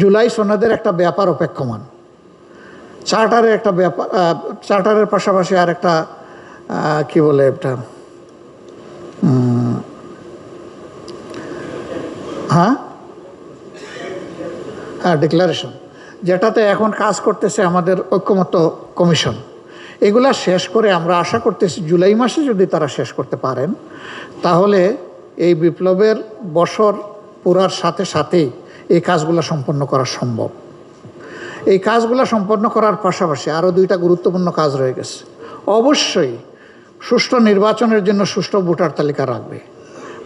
জুলাই সনদের একটা ব্যাপার অপেক্ষমান, চার্টারের একটা ব্যাপার, চার্টারের পাশাপাশি আর একটা কি বলে এটা, হ্যাঁ হ্যাঁ ডিক্লারেশন, যেটাতে এখন কাজ করতেছে আমাদের ঐক্যমত্য কমিশন। এগুলা শেষ করে আমরা আশা করতেছি জুলাই মাসে যদি তারা শেষ করতে পারেন, তাহলে এই বিপ্লবের বছর পুরার সাথে সাথেই এই কাজগুলো সম্পন্ন করা সম্ভব। এই কাজগুলো সম্পন্ন করার পাশাপাশি আরও দুইটা গুরুত্বপূর্ণ কাজ রয়ে গেছে। অবশ্যই সুষ্ঠু নির্বাচনের জন্য সুষ্ঠু ভোটার তালিকা রাখবে,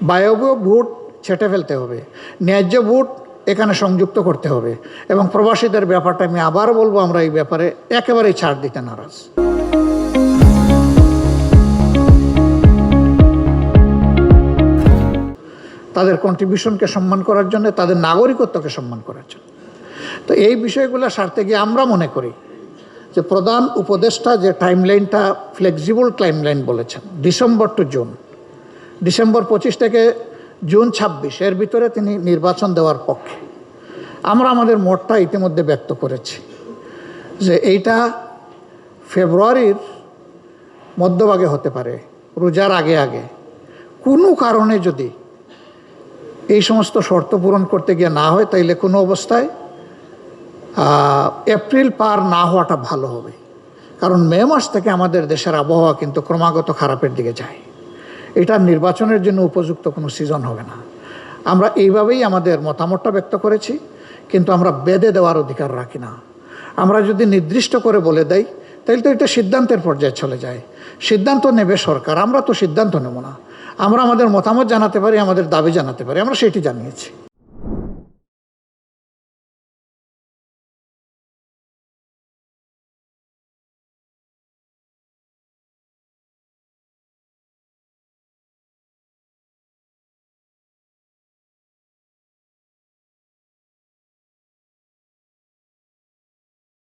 বায়বীয় ভোট ছেটে ফেলতে হবে, ন্যায্য ভোট এখানে সংযুক্ত করতে হবে, এবং প্রবাসীদের ব্যাপারটা আমি আবার বলবো, আমরা এই ব্যাপারে একেবারেই ছাড় দিতে নারাজ। তাদের কন্ট্রিবিউশনকে সম্মান করার জন্য, তাদের নাগরিকত্বকে সম্মান করার জন্য। তো এই বিষয়গুলো সারতে গিয়ে আমরা মনে করি যে প্রধান উপদেষ্টা যে টাইমলাইনটা ফ্লেক্সিবল টাইমলাইন বলেছেন, ডিসেম্বর টু জুন, ডিসেম্বর 25 থেকে জুন 26, এর ভিতরে তিনি নির্বাচন দেওয়ার পক্ষে। আমরা আমাদের মতটা ইতিমধ্যে ব্যক্ত করেছি যে এইটা ফেব্রুয়ারির মধ্যভাগে হতে পারে, রোজার আগে আগে। কোনো কারণে যদি এই সমস্ত শর্ত পূরণ করতে গিয়ে না হয়, তাইলে কোনো অবস্থায় এপ্রিল পার না হওয়াটা ভালো হবে। কারণ মে মাস থেকে আমাদের দেশের আবহাওয়া কিন্তু ক্রমাগত খারাপের দিকে যায়। এটা নির্বাচনের জন্য উপযুক্ত কোনো সিজন হবে না। আমরা এইভাবেই আমাদের মতামতটা ব্যক্ত করেছি, কিন্তু আমরা বেঁধে দেওয়ার অধিকার রাখি না। আমরা যদি নির্দিষ্ট করে বলে দেই, তাহলে তো এটা সিদ্ধান্তের পর্যায়ে চলে যায়। সিদ্ধান্ত নেবে সরকার, আমরা তো সিদ্ধান্ত নেব না। আমরা আমাদের মতামত জানাতে পারি, আমাদের দাবি জানাতে পারি, আমরা সেটি জানিয়েছি।